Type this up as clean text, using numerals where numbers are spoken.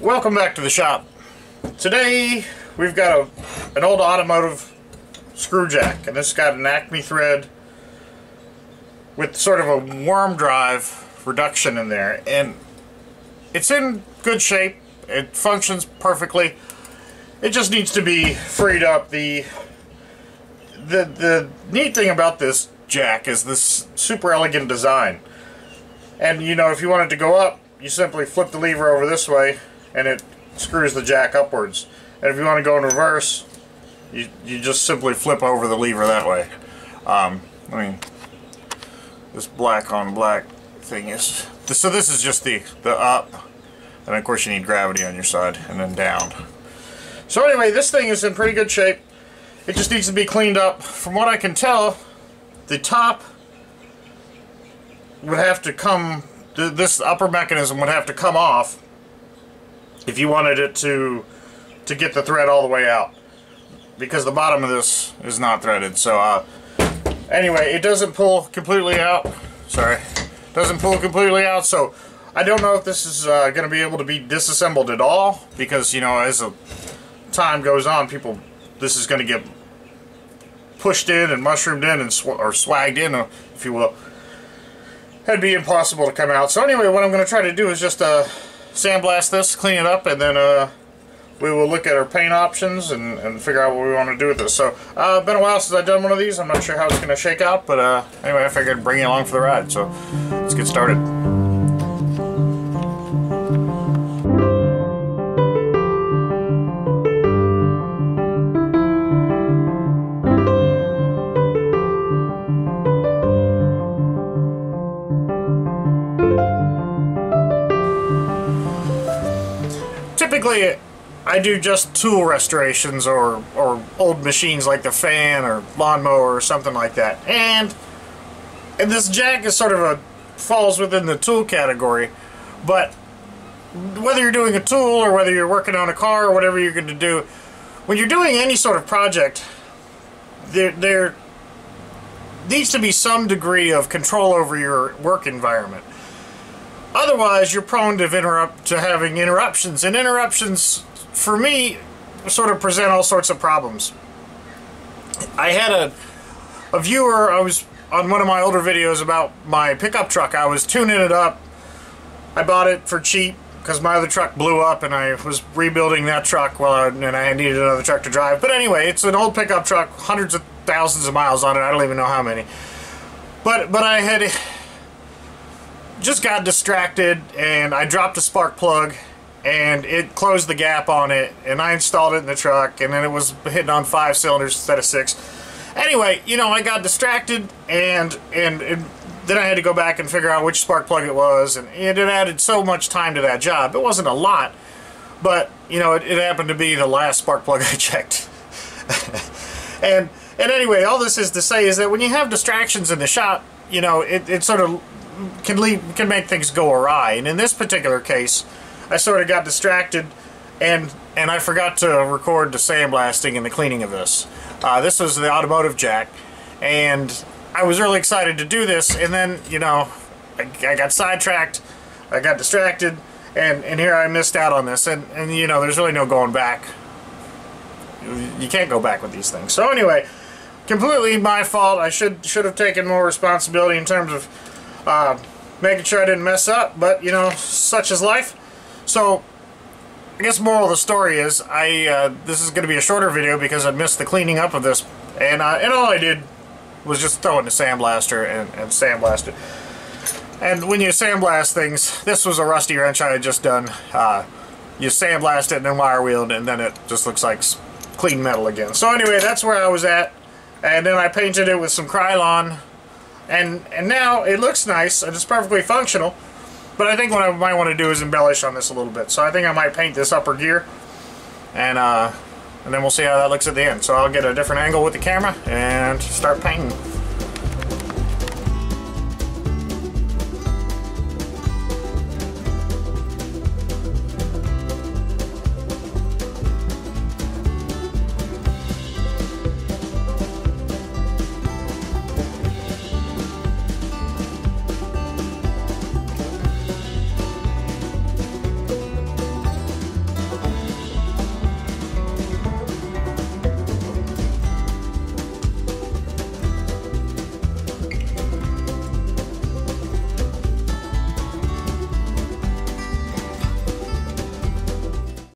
Welcome back to the shop. Today we've got an old automotive screw jack, and this has got an Acme thread with sort of a worm drive reduction in there, and it's in good shape. It functions perfectly. It just needs to be freed up. The neat thing about this jack is this super elegant design, and you know, if you want it to go up, you simply flip the lever over this way and it screws the jack upwards. And if you want to go in reverse, you just simply flip over the lever that way. I mean, this black on black thing is, so this is just the up, and of course you need gravity on your side, and then down. So anyway, this thing is in pretty good shape. It just needs to be cleaned up. From what I can tell, the top would have to come, this upper mechanism would have to come off if you wanted it to get the thread all the way out, because the bottom of this is not threaded. So anyway, it doesn't pull completely out. Sorry, doesn't pull completely out. So I don't know if this is going to be able to be disassembled at all, because you know, as the time goes on, this is going to get pushed in and mushroomed in and or swagged in, if you will. It'd be impossible to come out. So anyway, what I'm going to try to do is just sandblast this, clean it up, and then we will look at our paint options and figure out what we want to do with this. So been a while since I've done one of these. I'm not sure how it's going to shake out, but anyway, I figured I'd bring you along for the ride. So let's get started. Typically, I do just tool restorations or old machines like the fan or lawnmower or something like that. And this jack is sort of falls within the tool category. But whether you're doing a tool or whether you're working on a car or whatever you're going to do, when you're doing any sort of project, there needs to be some degree of control over your work environment. Otherwise, you're prone to having interruptions, and interruptions, for me, sort of present all sorts of problems. I had a viewer, I was on one of my older videos about my pickup truck. I was tuning it up. I bought it for cheap because my other truck blew up, and I was rebuilding that truck, and I needed another truck to drive. But anyway, it's an old pickup truck, hundreds of thousands of miles on it. I don't even know how many. But I had just got distracted, and I dropped a spark plug, and it closed the gap on it, and I installed it in the truck, and then it was hitting on 5 cylinders instead of 6. Anyway, you know, I got distracted, and then I had to go back and figure out which spark plug it was, and it added so much time to that job. It wasn't a lot, but you know, it happened to be the last spark plug I checked. and anyway, all this is to say is that when you have distractions in the shop, you know, it sort of can make things go awry. And in this particular case, I sort of got distracted, and I forgot to record the sandblasting and the cleaning of this. This was the automotive jack, and I was really excited to do this, and then, you know, I got sidetracked, I got distracted, and here I missed out on this, and you know, there's really no going back. You can't go back with these things. So anyway, completely my fault. I should have taken more responsibility in terms of making sure I didn't mess up, but you know, such is life. So I guess moral of the story is this is going to be a shorter video because I missed the cleaning up of this, and all I did was just throw it in the sandblaster and sandblast it. And when you sandblast things, this was a rusty wrench I had just done. You sandblast it and then wire wheeled, and then it just looks like clean metal again. So anyway, that's where I was at, and then I painted it with some Krylon. And now it looks nice and it's perfectly functional, but I think what I might want to do is embellish on this a little bit. So I think I might paint this upper gear, and then we'll see how that looks at the end. So I'll get a different angle with the camera and start painting.